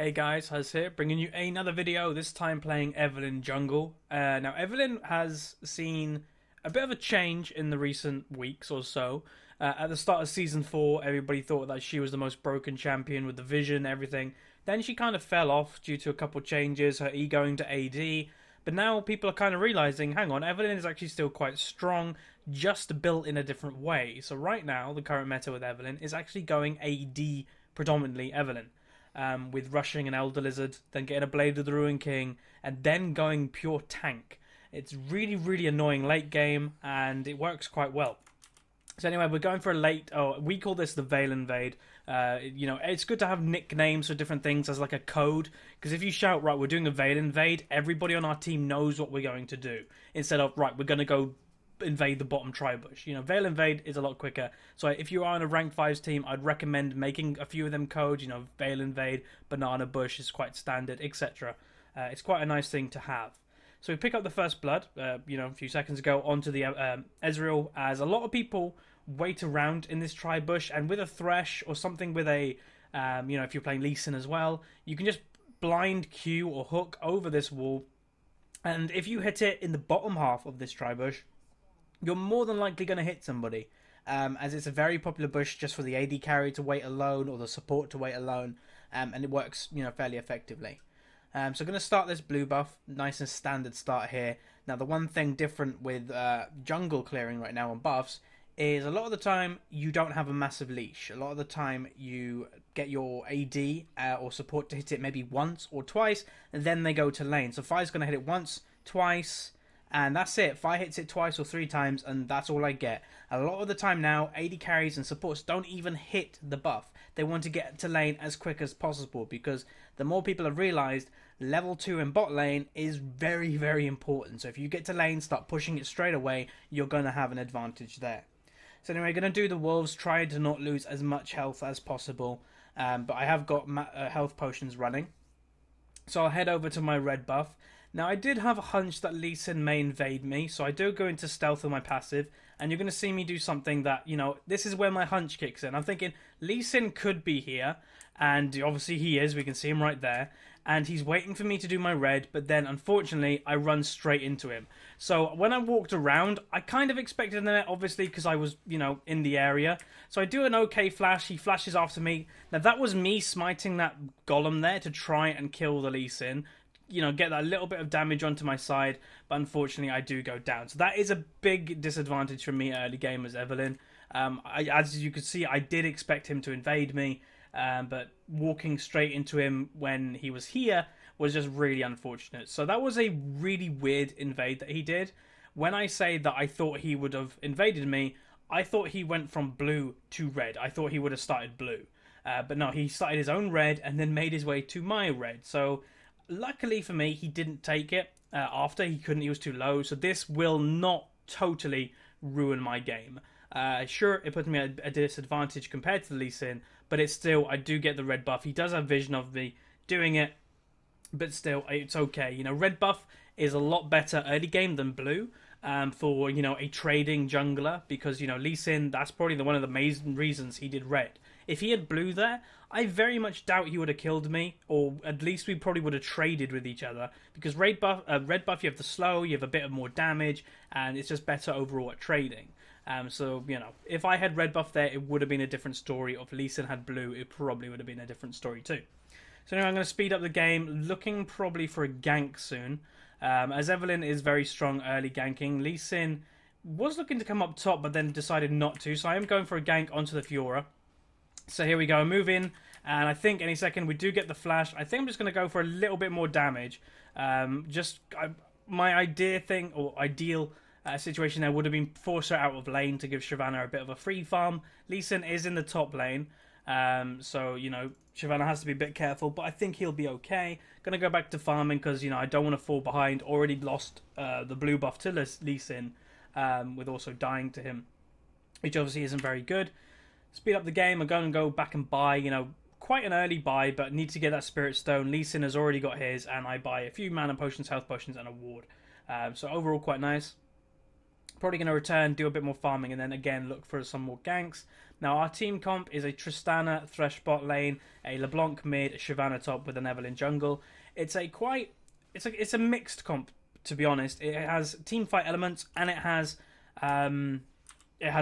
Hey guys, Huzz here, bringing you another video, this time playing Evelynn jungle. Now Evelynn has seen a bit of a change in the recent weeks or so. At the start of Season 4, everybody thought that she was the most broken champion with the vision, everything. Then she kind of fell off due to a couple changes, her E going to AD. But now people are kind of realizing, hang on, Evelynn is actually still quite strong, just built in a different way. So right now, the current meta with Evelynn is actually going AD, predominantly Evelynn. With rushing an Elder Lizard, then getting a Blade of the Ruin King, and then going pure tank. It's really, really annoying late game, and it works quite well. So anyway, we're going for a late, we call this the Veil Invade. It's good to have nicknames for different things as like a code, because if you shout, right, we're doing a Veil Invade, everybody on our team knows what we're going to do. Instead of, right, we're going to go invade the bottom tri-bush. Veil Invade is a lot quicker. So if you are on a ranked 5s team, I'd recommend making a few of them codes. Veil Invade, Banana Bush is quite standard, etc. It's quite a nice thing to have. So we pick up the first blood, a few seconds ago, onto the Ezreal, as a lot of people wait around in this tri-bush, and with a Thresh or something with a, if you're playing Lee Sin as well, you can just blind Q or hook over this wall, and if you hit it in the bottom half of this tri-bush, you're more than likely going to hit somebody, as it's a very popular bush just for the AD carry to wait alone or the support to wait alone, and it works, fairly effectively. So I'm going to start this blue buff, nice and standard start here. Now the one thing different with jungle clearing right now on buffs is a lot of the time you don't have a massive leash. A lot of the time you get your AD or support to hit it maybe once or twice, and then they go to lane. So Fi's going to hit it once, twice, and that's it. Fi hits it twice or 3 times, and that's all I get. A lot of the time now, AD carries and supports don't even hit the buff. They want to get to lane as quick as possible, because the more people have realised, level 2 in bot lane is very, very important. So if you get to lane, start pushing it straight away, you're going to have an advantage there. So anyway, going to do the wolves, try to not lose as much health as possible. But I have got health potions running. So I'll head over to my red buff. Now, I did have a hunch that Lee Sin may invade me, so I do go into stealth with my passive, and you're going to see me do something that, this is where my hunch kicks in. I'm thinking, Lee Sin could be here, and obviously he is, we can see him right there, and he's waiting for me to do my red, but then, unfortunately, I run straight into him. So, when I walked around, I kind of expected it, obviously, because I was, in the area. So I do an okay flash, he flashes after me. Now, that was me smiting that golem there to try and kill the Lee Sin. Get that little bit of damage onto my side, but unfortunately I do go down. So that is a big disadvantage for me early game as Evelynn. As you can see, I did expect him to invade me, but walking straight into him when he was here was just really unfortunate. So that was a really weird invade that he did. When I say that I thought he would have invaded me, I thought he went from blue to red. I thought he would have started blue. But no, he started his own red and then made his way to my red. So luckily for me, he didn't take it after. He was too low. So this will not totally ruin my game. Sure, it puts me at a disadvantage compared to the Lee Sin, but it's still, I do get the red buff. He does have vision of me doing it, but still, it's okay. Red buff is a lot better early game than blue for, a trading jungler, because, Lee Sin, that's probably one of the main reasons he did red. If he had blue there, I very much doubt he would have killed me, or at least we probably would have traded with each other, because red buff, you have the slow, you have a bit of more damage, and it's just better overall at trading. So, if I had red buff there, it would have been a different story. If Lee Sin had blue, it probably would have been a different story too. So anyway, I'm going to speed up the game, looking probably for a gank soon. As Evelynn is very strong early ganking, Lee Sin was looking to come up top, but then decided not to, so I am going for a gank onto the Fiora. So here we go, I move in, and I think any second we do get the flash. I think I'm just going to go for a little bit more damage. My ideal situation there would have been force her out of lane to give Shyvana a bit of a free farm. Lee Sin is in the top lane, so, Shyvana has to be a bit careful, but I think he'll be okay. Going to go back to farming because, I don't want to fall behind. Already lost the blue buff to Lee Sin, with also dying to him, which obviously isn't very good. Speed up the game. I'm going to go back and buy, quite an early buy, but need to get that Spirit Stone. Lee Sin has already got his, and I buy a few mana potions, health potions, and a ward. So overall, quite nice. Probably going to return, do a bit more farming, and then again look for some more ganks. Now our team comp is a Tristana Thresh bot lane, a LeBlanc mid, a Shyvana top with an Evelynn jungle. It's a mixed comp, to be honest. It has team fight elements and it has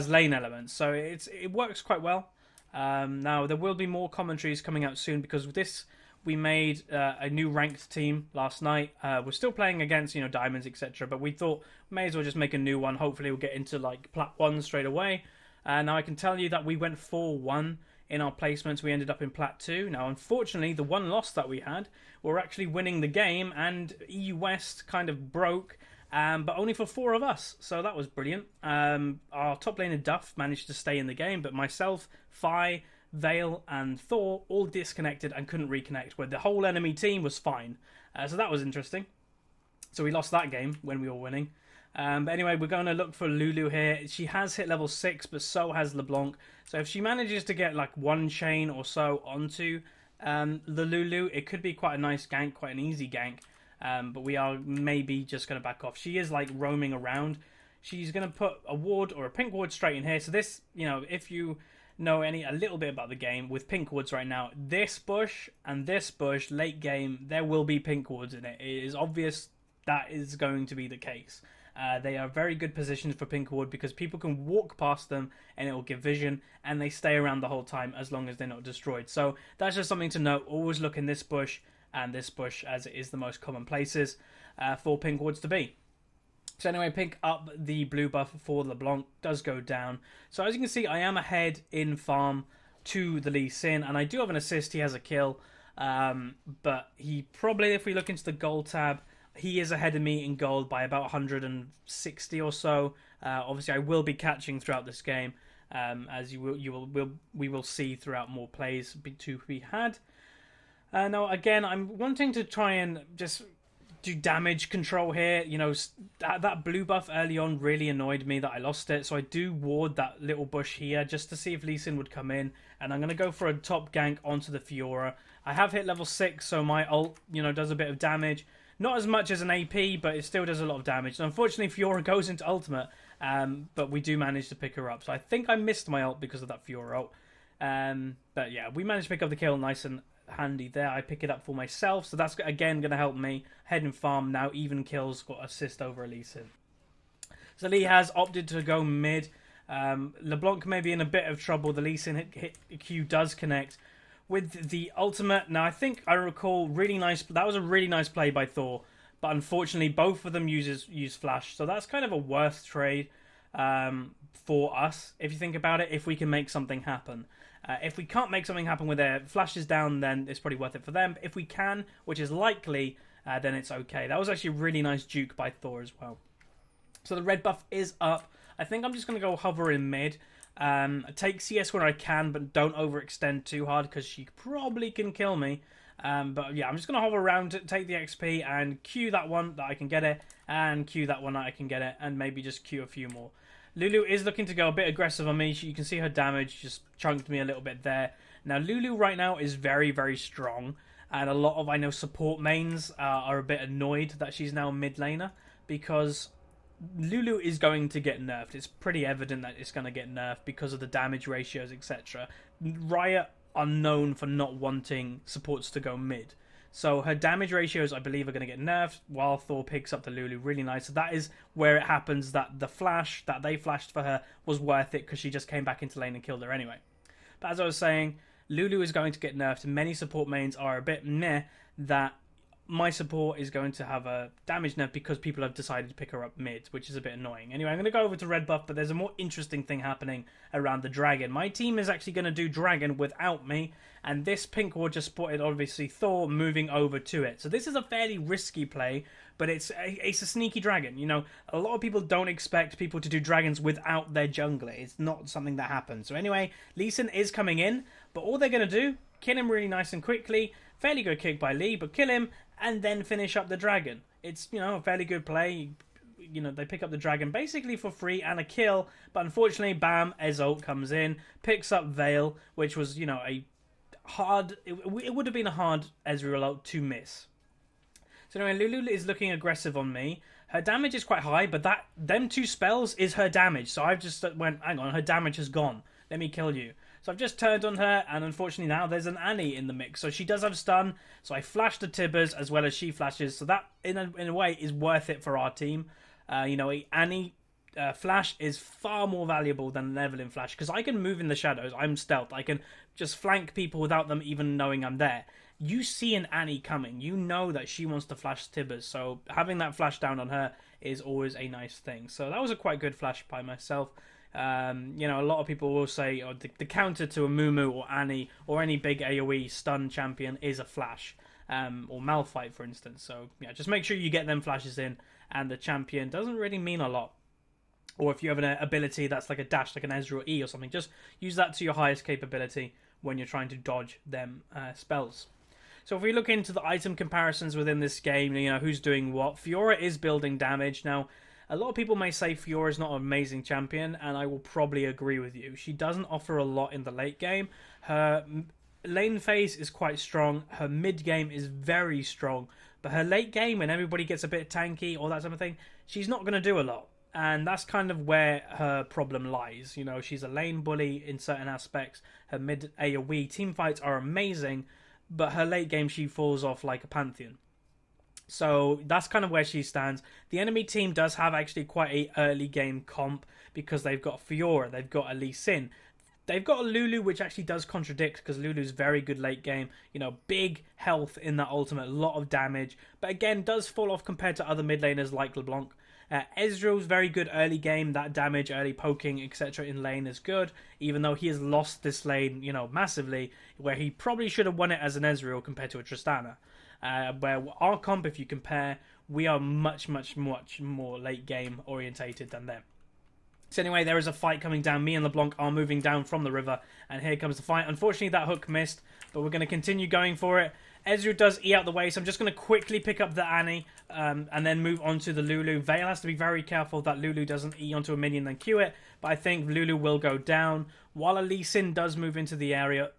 lane elements, so it works quite well. Now there will be more commentaries coming out soon because with this we made a new ranked team last night. We're still playing against diamonds, etc. But we thought may as well just make a new one. Hopefully we'll get into like plat 1 straight away. Now I can tell you that we went 4-1 in our placements. We ended up in plat 2. Now unfortunately the one loss that we had, we're actually winning the game, and EU West kind of broke, but only for 4 of us, so that was brilliant. Our top laner Duff managed to stay in the game, but myself, Fi, Vale and Thor all disconnected and couldn't reconnect, where the whole enemy team was fine. So that was interesting. So we lost that game when we were winning. But anyway, we're going to look for Lulu here. She has hit level 6, but so has LeBlanc. So if she manages to get like one chain or so onto the Lulu, it could be quite a nice gank, quite an easy gank. But we are maybe just going to back off. She is like roaming around. She's going to put a ward or a pink ward straight in here. So this, if you know a little bit about the game, with pink wards right now, this bush and this bush, late game, there will be pink wards in it. It is obvious that is going to be the case. They are very good positions for pink ward because people can walk past them and it will give vision, and they stay around the whole time as long as they're not destroyed. So that's just something to note. Always look in this bush and this bush, as it is the most common places for pink wards to be. So anyway, pick up the blue buff for LeBlanc does go down. So as you can see, I am ahead in farm to the Lee Sin, and I do have an assist. He has a kill, but he probably, if we look into the gold tab, he is ahead of me in gold by about 160 or so. Obviously, I will be catching throughout this game, as we will see throughout more plays to be had. Now, again, I'm wanting to try and just do damage control here. That blue buff early on really annoyed me that I lost it, so I do ward that little bush here just to see if Lee Sin would come in, and I'm going to go for a top gank onto the Fiora. I have hit level 6, so my ult, does a bit of damage. Not as much as an AP, but it still does a lot of damage. So unfortunately, Fiora goes into ultimate, but we do manage to pick her up. So I think I missed my ult because of that Fiora ult. But yeah, we managed to pick up the kill nice and handy there. I pick it up for myself, so that's again going to help me. Head and farm now, even kills, got assist over Lee Sin. So Lee has opted to go mid. LeBlanc may be in a bit of trouble. The Lee Sin hit Q does connect with the ultimate. Now I think I recall that was a really nice play by Thor, but unfortunately both of them use flash, so that's kind of a worth trade for us if you think about it, if we can make something happen. If we can't make something happen with their flashes down, then it's probably worth it for them. But if we can, which is likely, then it's okay. That was actually a really nice juke by Thor as well. So the red buff is up. I think I'm just going to go hover in mid. Take CS where I can, but don't overextend too hard because she probably can kill me. But yeah, I'm just going to hover around, take the XP, and Q that one that I can get it, and Q that one that I can get it, and maybe just Q a few more. Lulu is looking to go a bit aggressive on me. You can see her damage just chunked me a little bit there. Now, Lulu right now is very, very strong, and a lot of, I know, support mains are a bit annoyed that she's now a mid laner, because Lulu is going to get nerfed. It's pretty evident that it's going to get nerfed because of the damage ratios, etc. Riot are known for not wanting supports to go mid. So her damage ratios, I believe, are going to get nerfed while Thor picks up the Lulu really nice. So that is where it happens that the flash that they flashed for her was worth it because she just came back into lane and killed her anyway. But as I was saying, Lulu is going to get nerfed. Many support mains are a bit meh that my support is going to have a damage nerf because people have decided to pick her up mid, which is a bit annoying. Anyway, I'm going to go over to red buff, but there's a more interesting thing happening around the dragon. My team is actually going to do dragon without me, and this pink ward just spotted, obviously, Thor moving over to it. So this is a fairly risky play, but it's a sneaky dragon. A lot of people don't expect people to do dragons without their jungler. It's not something that happens. So anyway, Lee Sin is coming in, but all they're going to do, kill him really nice and quickly. Fairly good kick by Lee, but kill him and then finish up the dragon. It's, a fairly good play. They pick up the dragon basically for free and a kill, but unfortunately, bam, Ezolt comes in, picks up Vale, which was, a hard... It would have been a hard Ezreal ult to miss. So anyway, Lulu is looking aggressive on me. Her damage is quite high, but them 2 spells is her damage. So I've just went, hang on, her damage has gone. Let me kill you. So I've just turned on her, and unfortunately now there's an Annie in the mix. So she does have stun, so I flash the Tibbers as well as she flashes. So that, in a way, is worth it for our team. Annie flash is far more valuable than an Evelynn flash, because I can move in the shadows. I'm stealth. I can just flank people without them even knowing I'm there. You see an Annie coming. You know that she wants to flash Tibbers, so having that flash down on her is always a nice thing. So that was a quite good flash by myself. A lot of people will say the counter to a Mumu or Annie or any big AoE stun champion is a flash, or Malphite, for instance. So yeah, just make sure you get them flashes in, and the champion doesn't really mean a lot. Or if you have an ability that's like a dash, like an Ezreal E or something, just use that to your highest capability when you're trying to dodge them spells. So if we look into the item comparisons within this game, who's doing what, Fiora is building damage. Now, a lot of people may say Fiora is not an amazing champion, and I will probably agree with you. She doesn't offer a lot in the late game. Her lane phase is quite strong. Her mid game is very strong. But her late game, when everybody gets a bit tanky or that type of thing, she's not going to do a lot. And that's kind of where her problem lies. She's a lane bully in certain aspects. Her mid AoE team fights are amazing, but her late game she falls off like a Pantheon. So that's kind of where she stands. The enemy team does have actually quite a early game comp, because they've got Fiora, they've got a Lee Sin. They've got a Lulu, which actually does contradict, because Lulu's very good late game. Big health in that ultimate, a lot of damage. But again, does fall off compared to other mid laners like LeBlanc. Ezreal's very good early game. That damage, early poking, etc. in lane is good, even though he has lost this lane, massively, where he probably should have won it as an Ezreal compared to a Tristana. Where our comp, if you compare, we are much, much, much more late game orientated than them. So anyway, there is a fight coming down. Me and LeBlanc are moving down from the river, and here comes the fight. Unfortunately, that hook missed, but we're going to continue going for it. Ezreal does E out the way, so I'm just going to quickly pick up the Annie and then move on to the Lulu. Vale has to be very careful that Lulu doesn't E onto a minion and Q it, but I think Lulu will go down. While a Lee Sin does move into the area,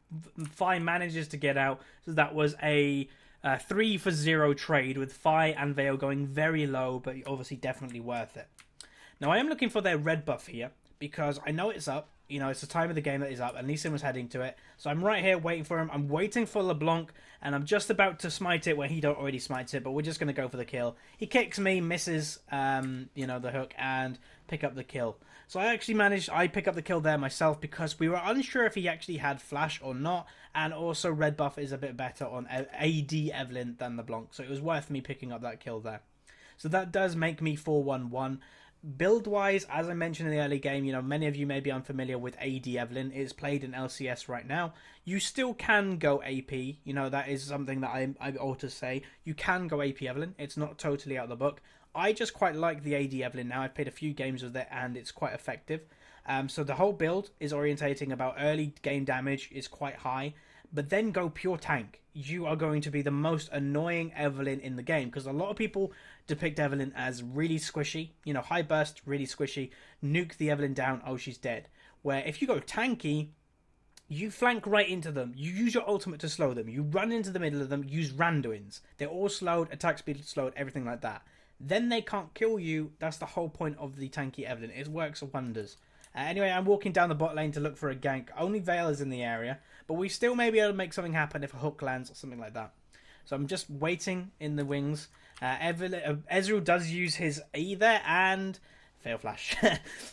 Fi manages to get out, so that was a 3-for-0 trade, with Fi and Vale going very low, but obviously definitely worth it. Now I am looking for their red buff here, because I know it's up. It's the time of the game that is up, and Lee Sin was heading to it. So I'm right here waiting for him. I'm waiting for LeBlanc, and I'm just about to smite it where he don't already smite it, but we're just going to go for the kill. He kicks me, misses, the hook, and pick up the kill. So I pick up the kill there myself, because we were unsure if he actually had flash or not, and also red buff is a bit better on AD Evelynn than LeBlanc, so it was worth me picking up that kill there. So that does make me 4-1-1. Build-wise, as I mentioned in the early game, many of you may be unfamiliar with AD Evelynn. It is played in LCS right now. You still can go AP. That is something that I ought to say. You can go AP Evelynn. It's not totally out of the book. I just quite like the AD Evelynn now. I've played a few games with it, and it's quite effective. So the whole build is orientating about early game damage is quite high, but then go pure tank. You are going to be the most annoying Evelynn in the game, because a lot of people depict Evelynn as really squishy, high burst, really squishy, nuke the Evelynn down, oh, she's dead. Where if you go tanky, you flank right into them, you use your ultimate to slow them, you run into the middle of them, use Randuins. They're all slowed, attack speed slowed, everything like that. Then they can't kill you. That's the whole point of the tanky Evelynn. It works wonders. Anyway, I'm walking down the bot lane to look for a gank. Only Vale is in the area, but we still may be able to make something happen if a hook lands or something like that. So I'm just waiting in the wings. Ezreal does use his E there, and fail flash.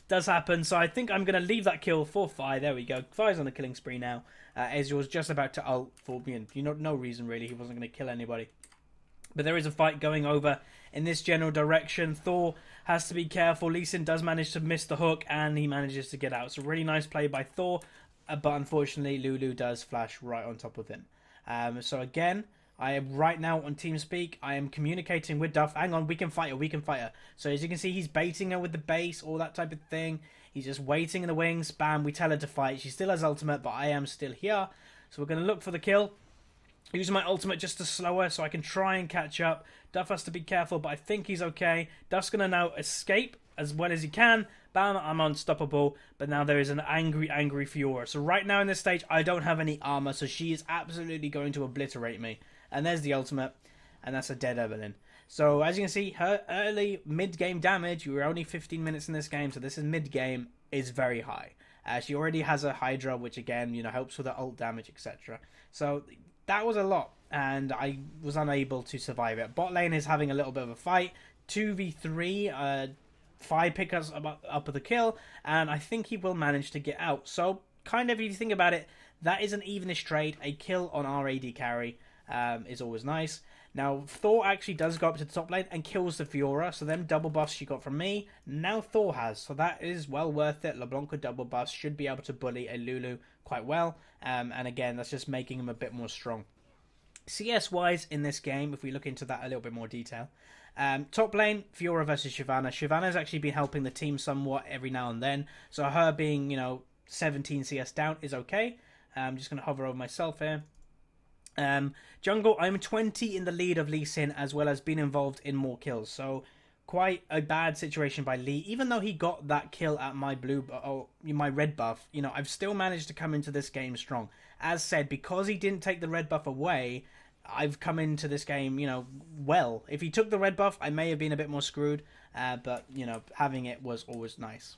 Does happen, so I think I'm going to leave that kill for Fi. There we go. Fi's on the killing spree now. Ezreal's just about to ult for me, no reason really. He wasn't going to kill anybody. But there is a fight going over in this general direction. Thor has to be careful. Lee Sin does manage to miss the hook, and he manages to get out. So really nice play by Thor, but unfortunately Lulu does flash right on top of him. So again, I am right now on TeamSpeak. I am communicating with Duff. Hang on, we can fight her. So as you can see, he's baiting her with the base, all that type of thing. He's just waiting in the wings. Bam, we tell her to fight. She still has ultimate, but I am still here. So we're going to look for the kill. Using my ultimate just to slow her so I can try and catch up. Duff has to be careful, but I think he's okay. Duff's going to now escape as well as he can. Bam, I'm unstoppable. But now there is an angry Fiora. So right now in this stage, I don't have any armor, so she is absolutely going to obliterate me. And there's the ultimate, and that's a dead Evelynn. So as you can see, her early mid-game damage, we were only 15 minutes in this game, so this is mid-game, is very high. She already has a Hydra, which again, helps with the ult damage, etc. So that was a lot, and I was unable to survive it. Bot lane is having a little bit of a fight. 2v3, 5 pickups up with the kill, and I think he will manage to get out. So, kind of, if you think about it, that is an evenish trade. A kill on our AD carry is always nice. Now, Thor actually does go up to the top lane and kills the Fiora, so them double buffs she got from me, now Thor has, so that is well worth it. LeBlanc with double buffs should be able to bully a Lulu quite well, and again, that's just making him a bit more strong. CS-wise in this game, if we look into that a little bit more detail, top lane, Fiora versus Shyvana. Shyvana's actually been helping the team somewhat every now and then, so her being, 17 CS down is okay. I'm just going to hover over myself here. Jungle, I'm 20 in the lead of Lee Sin, as well as being involved in more kills. So quite a bad situation by Lee. Even though he got that kill at my my red buff, I've still managed to come into this game strong. As said, because he didn't take the red buff away, I've come into this game, well. If he took the red buff, I may have been a bit more screwed, but, having it was always nice.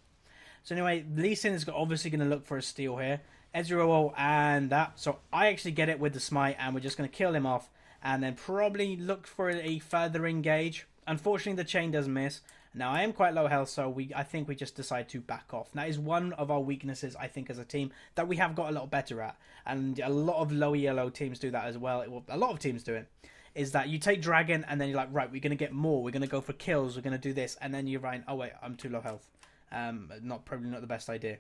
So anyway, Lee Sin is obviously going to look for a steal here. Ezreal and that. So I actually get it with the smite, and we're just going to kill him off and then probably look for a further engage. Unfortunately, the chain does miss. Now, I am quite low health, so I think we just decide to back off. That is one of our weaknesses, I think, as a team that we have got a lot better at. And a lot of low yellow teams do that as well. A lot of teams do it. Is that you take Dragon and then you're like, right, we're going to get more. We're going to go for kills. We're going to do this. And then you're right, oh wait, I'm too low health. Probably not the best idea.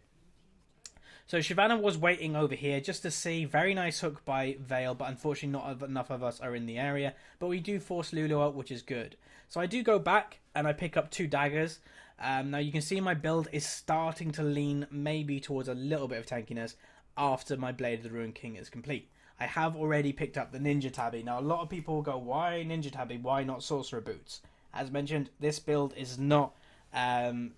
So Shyvana was waiting over here just to see. Very nice hook by Vale, but unfortunately not enough of us are in the area. But we do force Lulu out, which is good. So I do go back and I pick up 2 daggers. Now you can see my build is starting to lean maybe towards a little bit of tankiness after my Blade of the Ruined King is complete. I have already picked up the Ninja Tabby. Now a lot of people will go, why Ninja Tabby? Why not Sorcerer Boots? As mentioned, this build is not...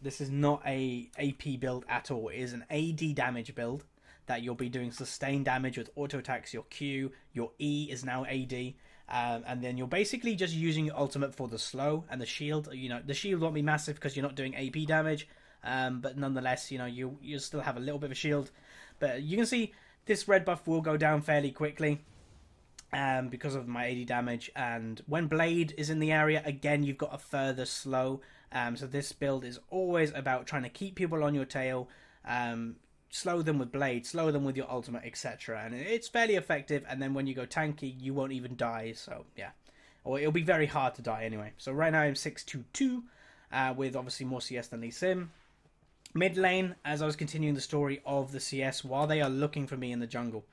this is not a AP build at all. It is an AD damage build that you'll be doing sustained damage with auto attacks. Your Q, your E is now AD, and then you're basically just using your ultimate for the slow and the shield. The shield won't be massive because you're not doing AP damage, but nonetheless, you still have a little bit of a shield. But you can see this red buff will go down fairly quickly. Because of my AD damage, and when Blade is in the area, again, you've got a further slow. So this build is always about trying to keep people on your tail, slow them with Blade, slow them with your ultimate, etc. And it's fairly effective, and then when you go tanky, you won't even die, so yeah. Or it'll be very hard to die anyway. So right now I'm 622, with obviously more CS than Lee Sin. Mid lane, as I was continuing the story of the CS, while they are looking for me in the jungle,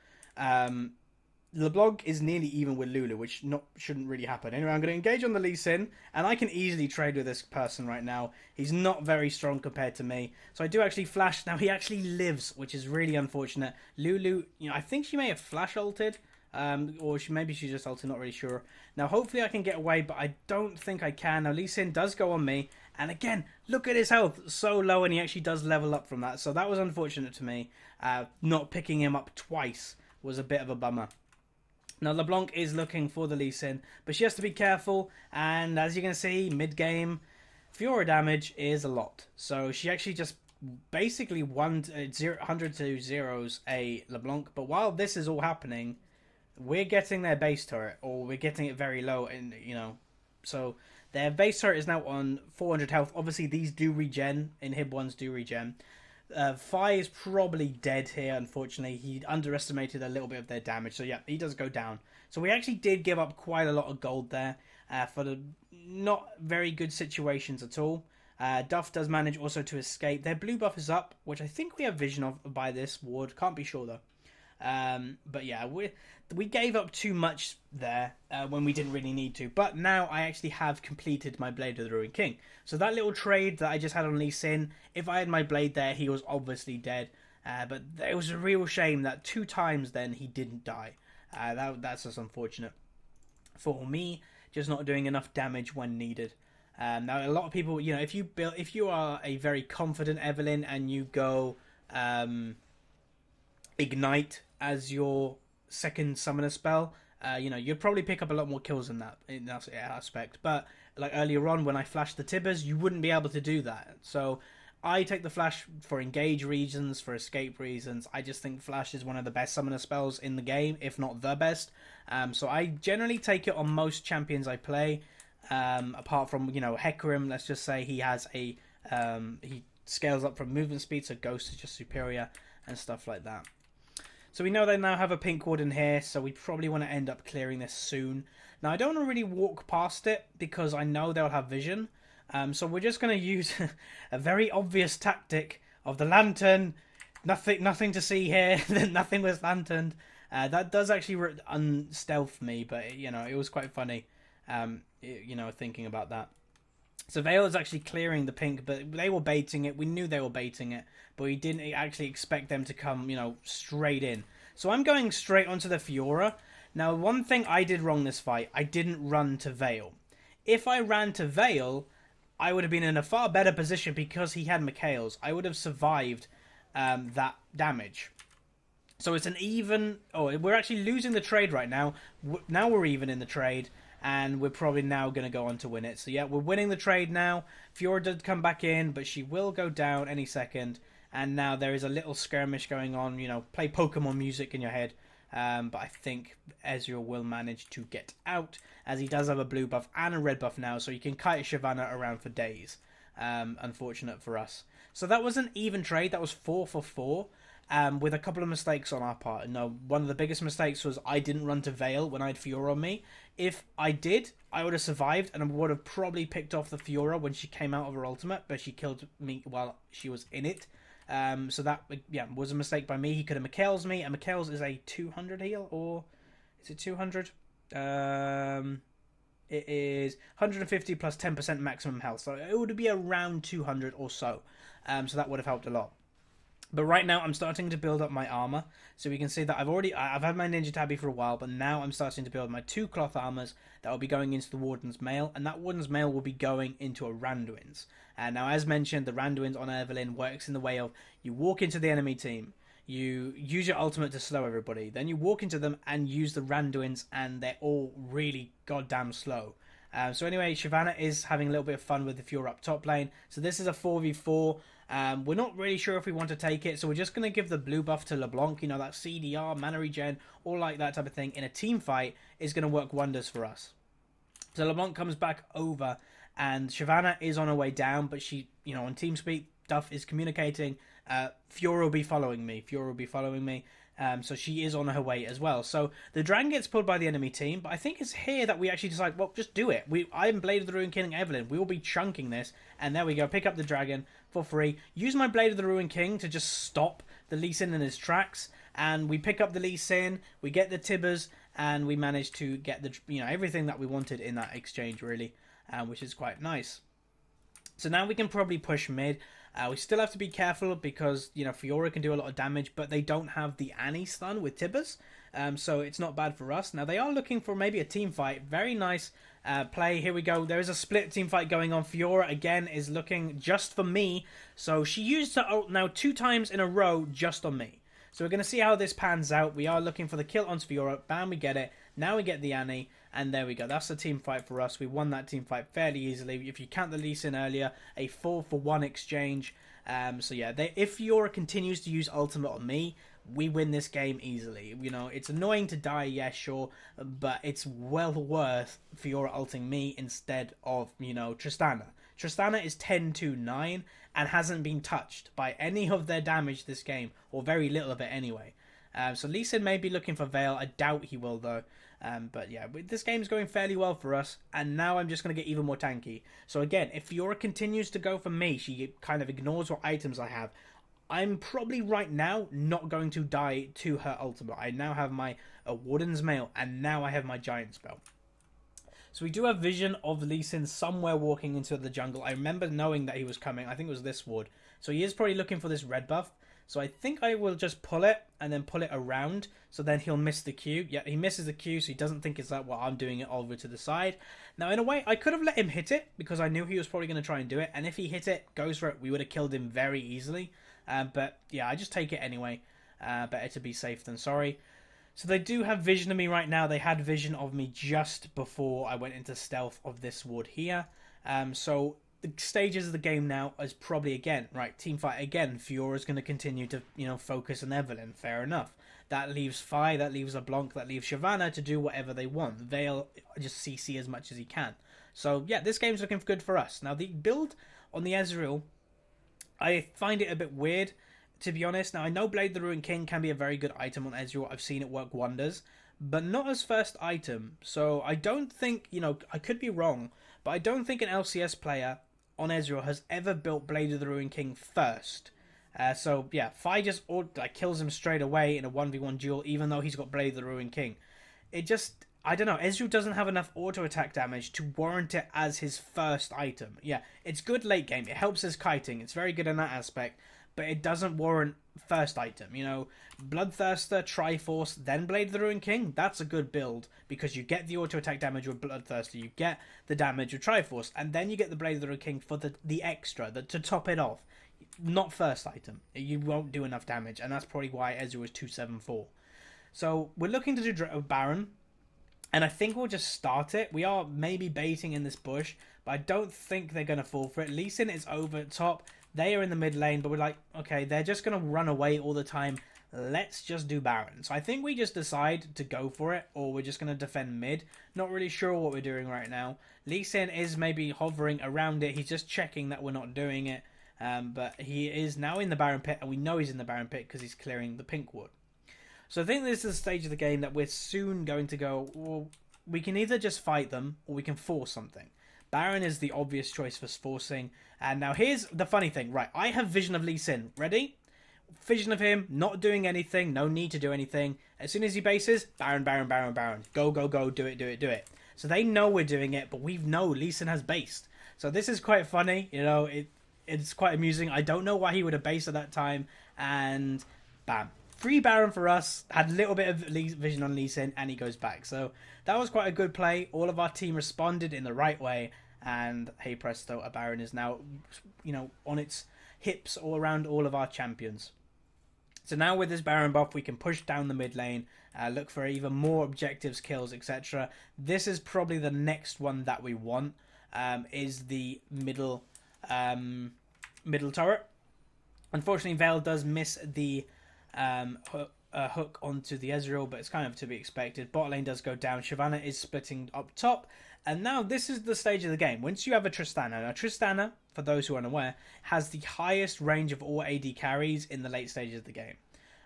LeBlanc is nearly even with Lulu, which shouldn't really happen. Anyway, I'm going to engage on the Lee Sin, and I can easily trade with this person right now. He's not very strong compared to me, so I do actually flash. Now, he actually lives, which is really unfortunate. Lulu, I think she may have flash ulted, or maybe she just ulted, not really sure. Now, hopefully I can get away, but I don't think I can. Now, Lee Sin does go on me, and again, look at his health, so low, and he actually does level up from that, so that was unfortunate to me. Not picking him up twice was a bit of a bummer. Now, LeBlanc is looking for the Lee Sin, but she has to be careful, and as you can see, mid-game, Fiora damage is a lot. So she actually just basically 100 to zeros a LeBlanc, but while this is all happening, we're getting their base turret, or we're getting it very low, and so their base turret is now on 400 health. Obviously, these do regen, inhib ones do regen. Fi is probably dead here, unfortunately. He underestimated a little bit of their damage, so yeah, he does go down. So we actually did give up quite a lot of gold there for the not very good situations at all. Duff does manage also to escape. Their blue buff is up, which I think we have vision of by this ward. Can't be sure though. But yeah, we gave up too much there when we didn't really need to. But now I actually have completed my Blade of the Ruined King. So that little trade that I just had on Lee Sin, if I had my Blade there, he was obviously dead. But it was a real shame that 2 times then he didn't die. That's just unfortunate for me, just not doing enough damage when needed. Now a lot of people, if you are a very confident Evelynn and you go Ignite as your second summoner spell, you know, you'd probably pick up a lot more kills in that aspect. But like earlier on, when I flashed the Tibbers, you wouldn't be able to do that. So I take the Flash for engage reasons, for escape reasons. I just think Flash is one of the best summoner spells in the game, if not the best. So I generally take it on most champions I play, apart from, you know, Hecarim. Let's just say he has a he scales up from movement speed, so Ghost is just superior and stuff like that. So we know they now have a pink ward in here, so we probably want to end up clearing this soon. Now I don't want to really walk past it because I know they'll have vision. So we're just going to use a very obvious tactic of the lantern. Nothing to see here. Nothing was lanterned. That does actually unstealth me, but you know, it was quite funny. You know, thinking about that. So Vale is actually clearing the pink, but they were baiting it. We knew they were baiting it, but we didn't actually expect them to come, you know, straight in. So I'm going straight onto the Fiora. Now, one thing I did wrong this fight, I didn't run to Vale. If I ran to Vale, I would have been in a far better position because he had Mikhail's. I would have survived that damage. So it's an even... Oh, we're actually losing the trade right now. Now we're even in the trade. And we're probably now going to go on to win it. So yeah, we're winning the trade now. Fiora did come back in, but she will go down any second. And now there is a little skirmish going on. You know, play Pokemon music in your head. But I think Ezreal will manage to get out, as he does have a blue buff and a red buff now. So you can kite Shyvana around for days. Unfortunate for us. So that was an even trade. That was 4 for 4. With a couple of mistakes on our part. No, one of the biggest mistakes was I didn't run to Vale when I had Fiora on me. If I did, I would have survived and I would have probably picked off the Fiora when she came out of her ultimate, but she killed me while she was in it. So that, yeah, was a mistake by me. He could have Mikhail's me, and Mikhail's is a 200 heal, or is it 200? It is 150 plus 10% maximum health, so it would be around 200 or so. So that would have helped a lot. But right now, I'm starting to build up my armor. So we can see that I've had my Ninja Tabby for a while, but now I'm starting to build my 2 cloth armors that will be going into the Warden's Mail, and that Warden's Mail will be going into a Randuin's. And now, as mentioned, the Randuin's on Evelynn works in the way of you walk into the enemy team, you use your ultimate to slow everybody, then you walk into them and use the Randuin's, and they're all really goddamn slow. So anyway, Shyvana is having a little bit of fun with the Fiora up top lane. So this is a 4v4. We're not really sure if we want to take it, so we're just going to give the blue buff to LeBlanc. You know, that CDR, mana regen, all like that type of thing in a team fight is going to work wonders for us. So LeBlanc comes back over, and Shyvana is on her way down, but she, you know, on TeamSpeak, Duff is communicating. Fiora will be following me. So she is on her way as well. So the dragon gets pulled by the enemy team, but I think it's here that we actually decide, well, just do it. I'm Blade of the Ruin King Evelynn. We will be chunking this, and there we go. Pick up the dragon for free. Use my Blade of the Ruin King to just stop the Lee Sin in his tracks, and we pick up the Lee Sin. We get the Tibbers, and we manage to get the, you know, everything that we wanted in that exchange, really, which is quite nice. So now we can probably push mid. We still have to be careful because, you know, Fiora can do a lot of damage, but they don't have the Annie stun with Tibbers, so it's not bad for us. Now, they are looking for maybe a team fight. Very nice play. Here we go. There is a split team fight going on. Fiora, again, is looking just for me, so she used her ult now 2 times in a row just on me. So we're going to see how this pans out. We are looking for the kill on Fiora. Bam, we get it. Now we get the Annie. And there we go. That's the team fight for us. We won that team fight fairly easily. If you count the Lee Sin earlier, a 4-for-1 exchange. So yeah, if Fiora continues to use ultimate on me, we win this game easily. You know, it's annoying to die, yeah, sure, but it's well worth Fiora ulting me instead of, you know, Tristana. Tristana is 10-9 and hasn't been touched by any of their damage this game, or very little of it anyway. So Lee Sin may be looking for Vale. I doubt he will, though. But yeah, this game's going fairly well for us, and now I'm just going to get even more tanky. So again, if Fiora continues to go for me, she kind of ignores what items I have, I'm probably right now not going to die to her ultimate. I now have my Warden's Mail, and now I have my Giant Spell. So we do have vision of Lee Sin somewhere walking into the jungle. I remember knowing that he was coming. I think it was this ward. So he is probably looking for this red buff. So I think I will just pull it and then pull it around. So then he'll miss the Q. Yeah, he misses the Q, so he doesn't think it's that. Well, I'm doing it over to the side. Now, in a way, I could have let him hit it because I knew he was probably going to try and do it. And if he hit it, goes for it, we would have killed him very easily. But yeah, I just take it anyway. Better to be safe than sorry. So they do have vision of me right now. They had vision of me just before I went into stealth of this ward here. So the stages of the game now is probably again, right, team fight again. Fiora's going to continue to, focus on Evelynn. Fair enough. That leaves Fi, that leaves LeBlanc, that leaves Shyvana to do whatever they want. They'll just CC as much as he can. So yeah, this game's looking good for us. Now the build on the Ezreal, I find it a bit weird, to be honest. Now I know Blade the Ruined King can be a very good item on Ezreal. I've seen it work wonders, but not as first item. So I don't think, I could be wrong, but I don't think an LCS player on Ezreal has ever built Blade of the Ruined King first. So yeah, Fi just kills him straight away in a 1v1 duel, even though he's got Blade of the Ruined King. It just, I don't know, Ezreal doesn't have enough auto attack damage to warrant it as his first item. Yeah, it's good late game, it helps his kiting, it's very good in that aspect, but it doesn't warrant first item. Bloodthirster, Triforce, then Blade of the Ruined King, that's a good build, because you get the auto attack damage with Bloodthirster, you get the damage with Triforce, and then you get the Blade of the Ruined King for the extra, to top it off. Not first item. You won't do enough damage, and that's probably why Ezreal is 274. So we're looking to do Baron, and I think we'll just start it. We are maybe baiting in this bush, but I don't think they're going to fall for it. Lee Sin is over top. They are in the mid lane, but we're like, okay, they're just going to run away all the time. Let's just do Baron. So I think we just decide to go for it, or we're just going to defend mid. Not really sure what we're doing right now. Lee Sin is maybe hovering around it. He's just checking that we're not doing it. But he is now in the Baron pit, and we know he's in the Baron pit because he's clearing the pink ward. So I think this is the stage of the game that we're soon going to go, well, we can either just fight them, or we can force something. Baron is the obvious choice for forcing. And now here's the funny thing. Right, I have vision of Lee Sin. Ready? Vision of him, not doing anything, no need to do anything. As soon as he bases, Baron, Baron, Baron, Baron. Go, go, go, do it, do it, do it. So they know we're doing it, but we know Lee Sin has based. So this is quite funny, it's quite amusing. I don't know why he would have based at that time. And bam. Free Baron for us. Had a little bit of vision on Lee Sin, and he goes back. So that was quite a good play. All of our team responded in the right way. And hey presto, a Baron is now, on its hips all around all of our champions. So now with this Baron buff, we can push down the mid lane, look for even more objectives, kills, etc. This is probably the next one that we want, is the middle turret. Unfortunately, Vale does miss the hook onto the Ezreal, but it's kind of to be expected. Bot lane does go down. Shyvana is splitting up top. And now this is the stage of the game. Once you have a Tristana. Now Tristana, for those who are unaware, has the highest range of all AD carries in the late stages of the game.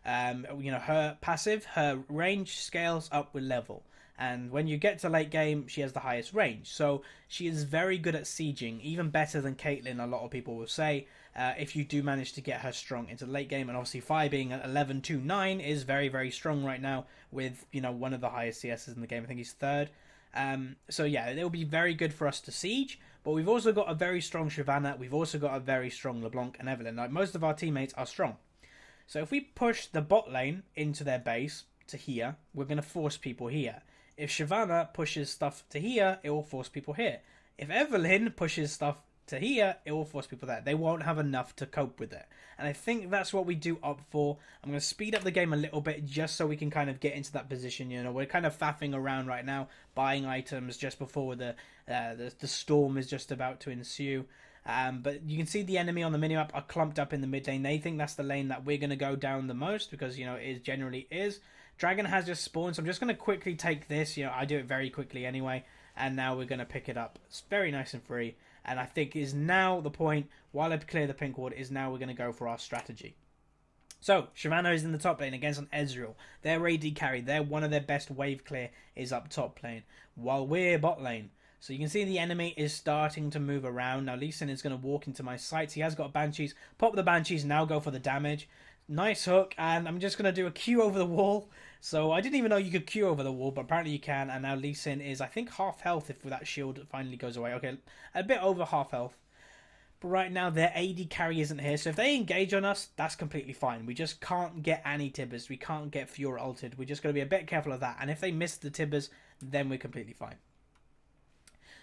Her passive, her range scales up with level. And when you get to late game, she has the highest range. So she is very good at sieging, even better than Caitlyn, a lot of people will say, if you do manage to get her strong into the late game. And obviously Fi being at 11-2-9 is very, very strong right now with, one of the highest CSs in the game. I think he's third. So yeah, it will be very good for us to siege. But we've also got a very strong Shyvana. We've also got a very strong LeBlanc and Evelynn. Like, most of our teammates are strong. So if we push the bot lane into their base to here, we're going to force people here. If Shyvana pushes stuff to here, it will force people here. If Evelynn pushes stuff to here, it will force people there. They won't have enough to cope with it. And I think that's what we do up for. I'm going to speed up the game a little bit just so we can kind of get into that position. We're kind of faffing around right now, buying items just before the storm is just about to ensue. But you can see the enemy on the minimap are clumped up in the mid lane. They think that's the lane that we're going to go down the most because, it generally is. Dragon has just spawned, so I'm just going to quickly take this. I do it very quickly anyway. And now we're going to pick it up. It's very nice and free. And I think is now the point, while I clear the pink ward, is now we're going to go for our strategy. So, Shyvana is in the top lane against an Ezreal. Their AD carry, one of their best wave clear is up top lane, while we're bot lane. So you can see the enemy is starting to move around. Now Lee Sin is going to walk into my sights. He has got Banshees. Pop the Banshees, now go for the damage. Nice hook, and I'm just going to do a Q over the wall. So I didn't even know you could Q over the wall, but apparently you can. And now Lee Sin is, I think, half health if that shield finally goes away. Okay, a bit over half health. But right now their AD carry isn't here. So if they engage on us, that's completely fine. We just can't get any Tibbers. We can't get Fiora ulted. We're just going to be a bit careful of that. And if they miss the Tibbers, then we're completely fine.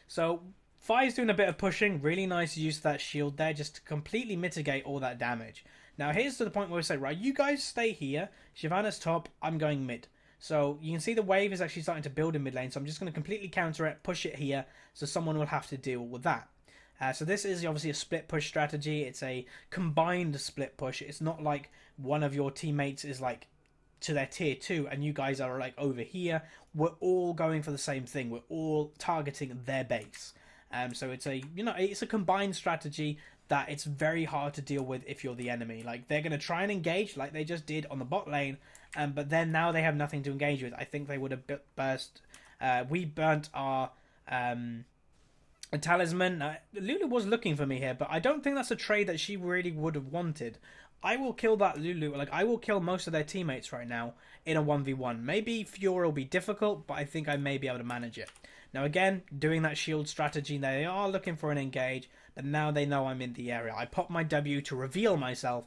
So Fi's doing a bit of pushing. Really nice use of that shield there just to completely mitigate all that damage. Now here's to the point where we say, right, you guys stay here. Shyvana's top, I'm going mid. So you can see the wave is actually starting to build in mid lane. So I'm just going to completely counter it, push it here. So someone will have to deal with that. So this is obviously a split push strategy. It's a combined split push. It's not like one of your teammates is like to their tier 2 and you guys are like over here. We're all going for the same thing. We're all targeting their base. So it's a, you know, it's a combined strategy that it's very hard to deal with if you're the enemy. Like, they're going to try and engage like they just did on the bot lane, but then now they have nothing to engage with. I think they would have burst. We burnt our talisman. Lulu was looking for me here, but I don't think that's a trade that she really would have wanted. I will kill that Lulu. Like, I will kill most of their teammates right now in a 1v1. Maybe Fiora will be difficult, but I think I may be able to manage it. Now, again, doing that shield strategy, they are looking for an engage, but now they know I'm in the area. I pop my W to reveal myself,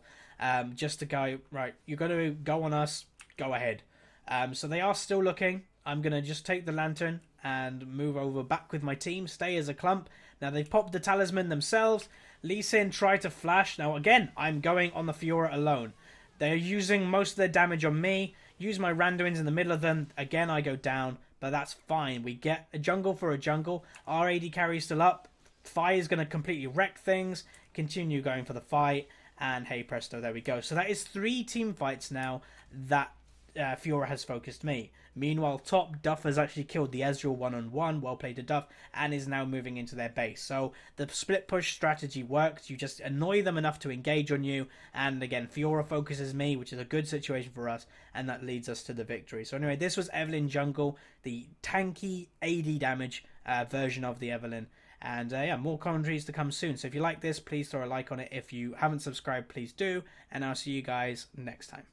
just to go, right, you're going to go on us, go ahead. So they are still looking. I'm going to just take the lantern and move over back with my team, stay as a clump. Now, they've popped the talisman themselves. Lee Sin tried to flash. Now, again, I'm going on the Fiora alone. They're using most of their damage on me. Use my Randuins in the middle of them. Again, I go down, but that's fine. We get a jungle for a jungle. Our AD carry is still up. Fire is going to completely wreck things. Continue going for the fight. And hey presto, there we go. So that is 3 team fights now that Fiora has focused me. Meanwhile, top, Duff has actually killed the Ezreal one-on-one. Well played to Duff. And is now moving into their base. So the split push strategy works. You just annoy them enough to engage on you. And again, Fiora focuses me, which is a good situation for us. And that leads us to the victory. So anyway, this was Evelynn Jungle. The tanky AD damage version of the Evelynn. And yeah, more commentaries to come soon. So if you like this, please throw a like on it. If you haven't subscribed, please do. And I'll see you guys next time.